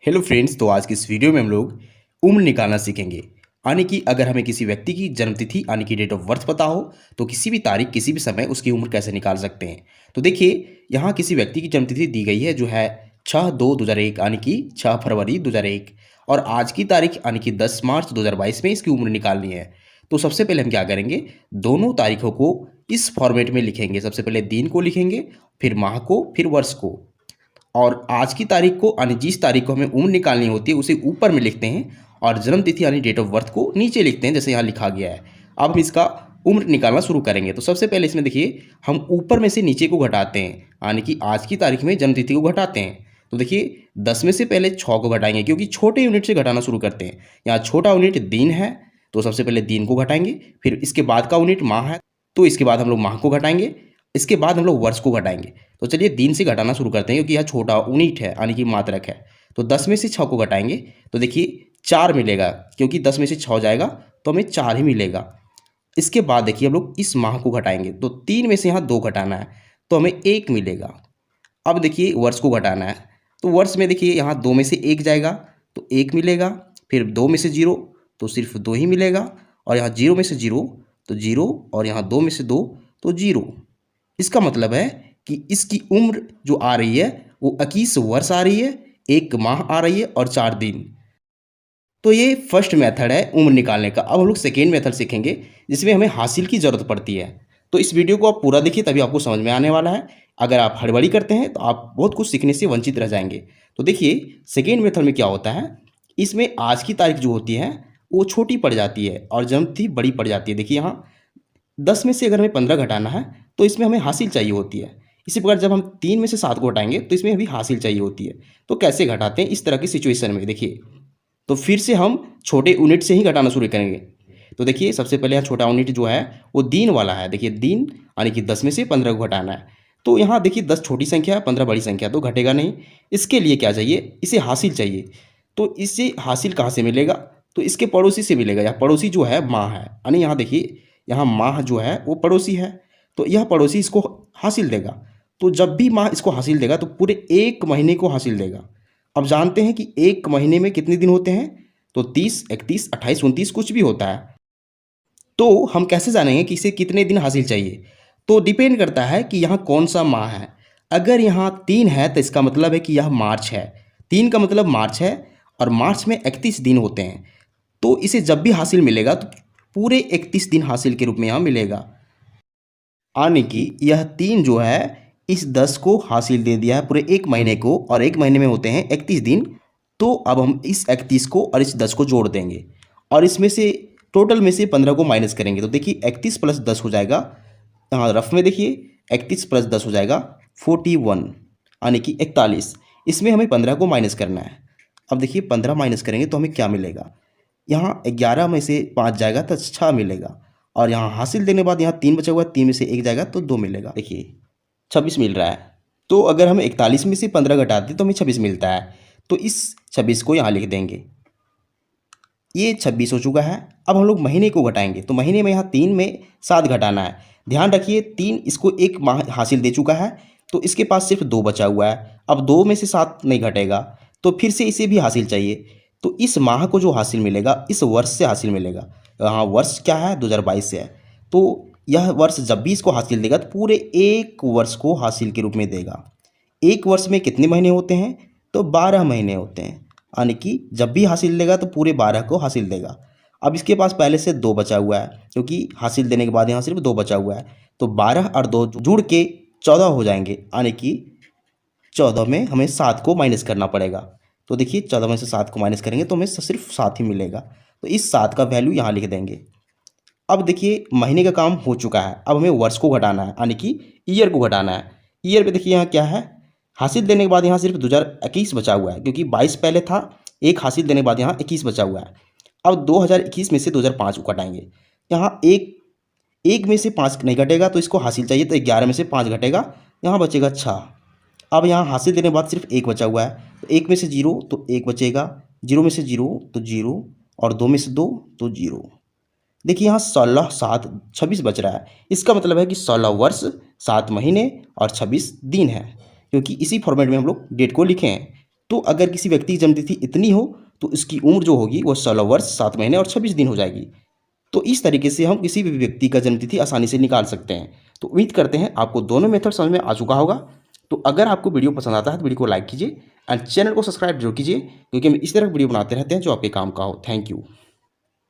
Hello friends, तो आज की इस वीडियो में हम लोग उम्र निकालना सीखेंगे। यानी कि अगर हमें किसी व्यक्ति की जन्मतिथि यानी कि डेट ऑफ बर्थ पता हो तो किसी भी तारीख किसी भी समय उसकी उम्र कैसे निकाल सकते हैं। तो देखिए, यहाँ किसी व्यक्ति की जन्मतिथि दी गई है जो है 6/2/2001 यानी कि 6 फरवरी 2001 और आज की तारीख यानी कि 10 मार्च 2022 में इसकी उम्र निकालनी है। तो सबसे पहले हम क्या करेंगे, दोनों तारीखों को इस फॉर्मेट में लिखेंगे। सबसे पहले दिन को लिखेंगे, फिर माह को, फिर वर्ष को। और आज की तारीख को यानी जिस तारीख को हमें उम्र निकालनी होती है उसे ऊपर में लिखते हैं और जन्म तिथि यानी डेट ऑफ बर्थ को नीचे लिखते हैं, जैसे यहाँ लिखा गया है। अब हम इसका उम्र निकालना शुरू करेंगे। तो सबसे पहले इसमें देखिए, हम ऊपर में से नीचे को घटाते हैं, यानी कि आज की तारीख में जन्म तिथि को घटाते हैं। तो देखिए, 10 में से पहले 6 को घटाएंगे क्योंकि छोटे यूनिट से घटाना शुरू करते हैं। यहाँ छोटा यूनिट दिन है, तो सबसे पहले दिन को घटाएंगे, फिर इसके बाद का यूनिट माह है, तो इसके बाद हम लोग माह को घटाएंगे, इसके बाद हम लोग वर्ष को घटाएंगे। तो चलिए दिन से घटाना शुरू करते हैं क्योंकि यह छोटा यूनिट है यानी कि मात्रक है। तो 10 में से 6 को घटाएंगे तो देखिए 4 मिलेगा, क्योंकि 10 में से 6 जाएगा तो हमें 4 ही मिलेगा। इसके बाद देखिए हम लोग इस माह को घटाएंगे तो 3 में से यहाँ 2 घटाना है तो हमें 1 मिलेगा। अब देखिए वर्ष को घटाना है, तो वर्ष में देखिए यहाँ 2 में से 1 जाएगा तो 1 मिलेगा, फिर 2 में से 0 तो सिर्फ 2 ही मिलेगा, और यहाँ 0 में से 0 तो 0, और यहाँ 2 में से 2 तो 0। इसका मतलब है कि इसकी उम्र जो आ रही है वो 21 वर्ष आ रही है, 1 माह आ रही है और 4 दिन। तो ये फर्स्ट मेथड है उम्र निकालने का। अब हम लोग सेकेंड मेथड सीखेंगे जिसमें हमें हासिल की ज़रूरत पड़ती है। तो इस वीडियो को आप पूरा देखिए, तभी आपको समझ में आने वाला है। अगर आप हड़बड़ी करते हैं तो आप बहुत कुछ सीखने से वंचित रह जाएंगे। तो देखिए सेकेंड मेथड में क्या होता है, इसमें आज की तारीख जो होती है वो छोटी पड़ जाती है और जन्मतिथि बड़ी पड़ जाती है। देखिए यहाँ 10 में से अगर हमें 15 घटाना है तो इसमें हमें हासिल चाहिए होती है। इसी प्रकार जब हम 3 में से 7 को घटाएंगे तो इसमें भी हासिल चाहिए होती है। तो कैसे घटाते हैं इस तरह की सिचुएशन में, देखिए तो फिर से हम छोटे यूनिट से ही घटाना शुरू करेंगे। तो देखिए सबसे पहले यहाँ छोटा यूनिट जो है वो दिन वाला है। देखिए दिन यानी कि 10 में से 15 को घटाना है। तो यहाँ देखिए 10 छोटी संख्या है, 15 बड़ी संख्या, तो घटेगा नहीं। इसके लिए क्या चाहिए, इसे हासिल चाहिए। तो इससे हासिल कहाँ से मिलेगा, तो इसके पड़ोसी से मिलेगा। यहाँ पड़ोसी जो है माह है, यानी यहाँ देखिए यहाँ माह जो है वो पड़ोसी है, तो यह पड़ोसी इसको हासिल देगा। तो जब भी माह इसको हासिल देगा तो पूरे 1 महीने को हासिल देगा। अब जानते हैं कि 1 महीने में कितने दिन होते हैं, तो 30, 31, 28, 29 कुछ भी होता है। तो हम कैसे जानेंगे कि इसे कितने दिन हासिल चाहिए, तो डिपेंड करता है कि यहाँ कौन सा माह है। अगर यहाँ 3 है तो इसका मतलब है कि यह मार्च है। 3 का मतलब मार्च है और मार्च में 31 दिन होते हैं। तो इसे जब भी हासिल मिलेगा तो पूरे 31 दिन हासिल के रूप में यहाँ मिलेगा। यानी कि यह 3 जो है इस 10 को हासिल दे दिया है पूरे 1 महीने को, और 1 महीने में होते हैं 31 दिन। तो अब हम इस 31 को और इस 10 को जोड़ देंगे और इसमें से टोटल में से 15 को माइनस करेंगे। तो देखिए 31 प्लस 10 हो जाएगा, यहाँ रफ में देखिए 31 प्लस 10 हो जाएगा 41, यानी कि 41। इसमें हमें 15 को माइनस करना है। अब देखिए 15 माइनस करेंगे तो हमें क्या मिलेगा, यहाँ 11 में से 5 जाएगा तो 6 मिलेगा, और यहाँ हासिल देने के बाद यहाँ 3 बचा हुआ है, 3 में से 1 जाएगा तो 2 मिलेगा। देखिए 26 मिल रहा है। तो अगर हम 41 में से 15 घटाते हैं तो हमें 26 मिलता है। तो इस 26 को यहाँ लिख देंगे, ये 26 हो चुका है। अब हम लोग महीने को घटाएंगे, तो महीने में यहाँ 3 में 7 घटाना है। ध्यान रखिए 3 इसको 1 माह हासिल दे चुका है, तो इसके पास सिर्फ 2 बचा हुआ है। अब 2 में से 7 नहीं घटेगा, तो फिर से इसे भी हासिल चाहिए। तो इस माह को जो हासिल मिलेगा इस वर्ष से हासिल मिलेगा। यहाँ वर्ष क्या है, 2022 से है। तो यह वर्ष जब भी इसको हासिल देगा तो पूरे 1 वर्ष को हासिल के रूप में देगा। 1 वर्ष में कितने महीने होते हैं, तो 12 महीने होते हैं, यानी कि जब भी हासिल देगा तो पूरे 12 को हासिल देगा। अब इसके पास पहले से 2 बचा हुआ है, क्योंकि हासिल देने के बाद यहाँ सिर्फ 2 बचा हुआ है। तो 12 और 2 जुड़ के 14 हो जाएंगे, यानी कि 14 में हमें 7 को माइनस करना पड़ेगा। तो देखिए 14 में से 7 को माइनस करेंगे तो हमें सिर्फ 7 ही मिलेगा। तो इस 7 का वैल्यू यहाँ लिख देंगे। अब देखिए महीने का काम हो चुका है, अब हमें वर्ष को घटाना है, यानी कि ईयर को घटाना है। ईयर पे देखिए यहाँ क्या है, हासिल देने के बाद यहाँ सिर्फ 2021 बचा हुआ है, क्योंकि 22 पहले था, 1 हासिल देने के बाद यहाँ 21 बचा हुआ है। अब 2021 में से 2005 को घटाएंगे। यहाँ एक में से 5 नहीं घटेगा, तो इसको हासिल चाहिए, तो 11 में से 5 घटेगा, यहाँ बचेगा 6। अब यहाँ हासिल देने के बाद सिर्फ 1 बचा हुआ है, तो 1 में से 0 तो 1 बचेगा, 0 में से 0 तो 0, और 2 में से 2 तो 0। देखिए यहाँ 16, 7, 26 बच रहा है। इसका मतलब है कि 16 वर्ष 7 महीने और 26 दिन है, क्योंकि इसी फॉर्मेट में हम लोग डेट को लिखे हैं। तो अगर किसी व्यक्ति की जन्मतिथि इतनी हो तो इसकी उम्र जो होगी वो 16 वर्ष 7 महीने और 26 दिन हो जाएगी। तो इस तरीके से हम किसी भी व्यक्ति का जन्मतिथि आसानी से निकाल सकते हैं। तो उम्मीद करते हैं आपको दोनों मेथड समझ में आ चुका होगा। तो अगर आपको वीडियो पसंद आता है तो वीडियो को लाइक कीजिए एंड चैनल को सब्सक्राइब जरूर कीजिए, क्योंकि हम इस तरह की वीडियो बनाते रहते हैं जो आपके काम का हो। Thank you.